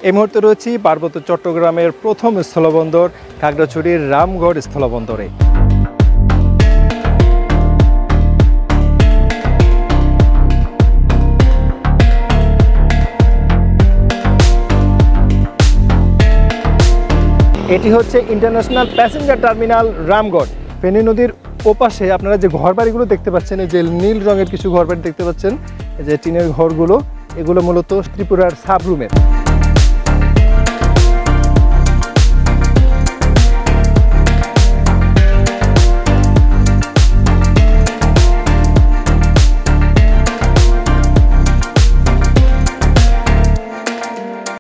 এই মুহূর্তে রয়েছি পার্বত্য চট্টগ্রামের প্রথম স্থলবন্দর খাগড়াছড়ির রামগড় স্থলবন্দরে। এটি হচ্ছে international passenger terminal Ramgarh. Feni নদীর ওপাশে আপনারা যে ঘরবাড়িগুলো দেখতে পাচ্ছেন, এই যে নীল রঙের কিছু ঘরবাড়ি দেখতে পাচ্ছেন, এই যে টিনের ঘরগুলো, এগুলো মূলত ত্রিপুরার সাবরুমের।